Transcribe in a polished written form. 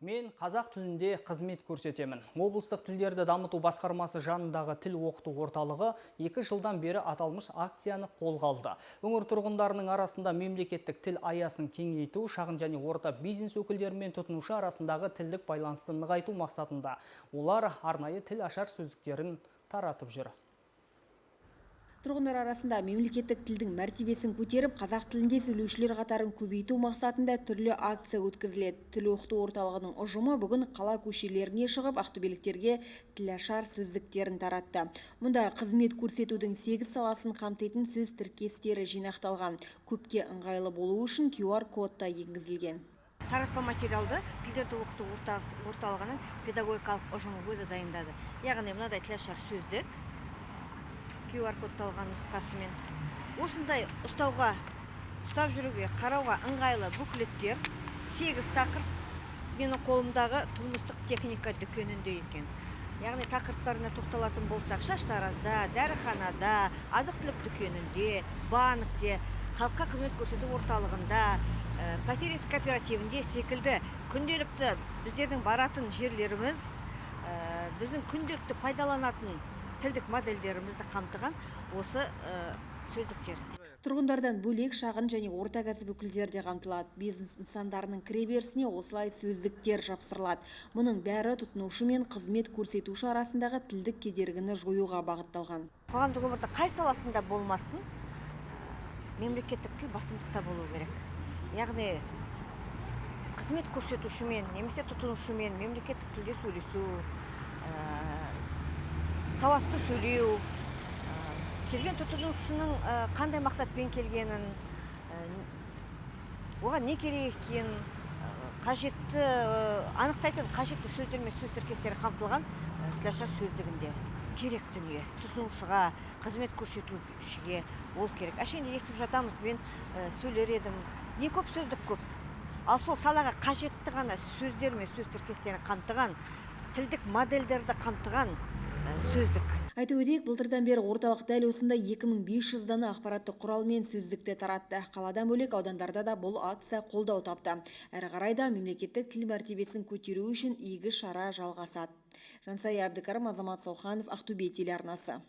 Мен қазақ тілінде қызмет көрсетемін. Облыстық тілдерді дамыту басқармасы жанындағы тіл оқыту орталығы 2 жылдан бері аталмыш акцияны қолға алды. Өңір тұрғындарының арасында мемлекеттік тіл аясын кеңейту, шағын және орта бизнес өкілдері мен тұтынушы арасындағы тілдік байланысты нығайту мақсатында олар арнайы тіл ашар сөздіктерін таратып жүр. Тұрғындар арасында мемлекеттік тілдің мәртебесін көтеріп, қазақ тілінде сөйлеушілер қатарын көбейту мақсатында түрлі акция өткізіледі. Тіл оқыту орталығының ұжымы бүгін қала көшелеріне шығып, ақтөбеліктерге тілашар сөздіктерін таратты. Мұнда қызмет көрсетудің 8 саласын қамтитын сөз тіркестері жинақталған. Көпке ыңғайлы болу үшін QR-код та енгізілген. Таратпа материалды тілдерді оқыту орталығының педагогикалық ұжымы өзі дайындады. Яғни мынадай тілашар сөздік QR-кодталған нұсқасымен осындай ұстап жүруге, қарауға ыңғайлы буклеттер 8 тақырып менің қолымдағы тұрмыстық техника дүкенінде екен. Яғни тақырыптарына тоқталатын болсақ, шаштаразда, дәріханада, азық-түлік дүкенінде, банкте, халыққа қызмет көрсету орталығында, пәтерес кооперативінде секілді күнделікті біздердің баратын жерлеріміз, біздің күнделікті пайдаланатын тілдік модельдерімізді қамтыған осы сөздіктер. Тұрғындардан бөлек шағын және орта кәсіп өкілдері де қамтылады. Бизнес нысандарының кіреберісіне осылай сөздіктер жапсырылады. Мұның бәрі тұтынушы мен қызмет көрсетуші арасындағы тілдік кедергіні жоюға бағытталған. Қоғамдық өмірдің қай саласында болмасын, мемлекеттік тіл басымдықта болу керек. Яғни қызмет көрсетушімен, немесе тұтынушымен мемлекеттік тілде сөйлесу, сауатты сөйлеу, келген тұтынушының қандай мақсатпен келгенін, оған не керек екенін, қажетті анықтайтын қажетті сөздер мен сөз тіркестері қамтылған тілашар сөздігінде. Керек дүние тұтынушыға, қызмет көрсетушіге ол керек. Әшейінде естіп жатамыз, мен сөйлер едім, не көп сөздік көп. Ал сол салаға қажетті ғана сөздер мен сөз тіркестерін қамтыған, тілдік модельдерді қамтыған сөздік. Айта өтейік, былтырдан бері орталық дәл осында 2500 дана ақпараттық құрал мен сөздікті таратты. Қаладан бөлек аудандарда да бұл акция қолдау тапты. Әрі қарай да мемлекеттік тіл мәртебесін көтеру үшін игі шара жалғасады. Жансая Әбдікәрім, Азамат Сауханов, Ақтөбе телеарнасы.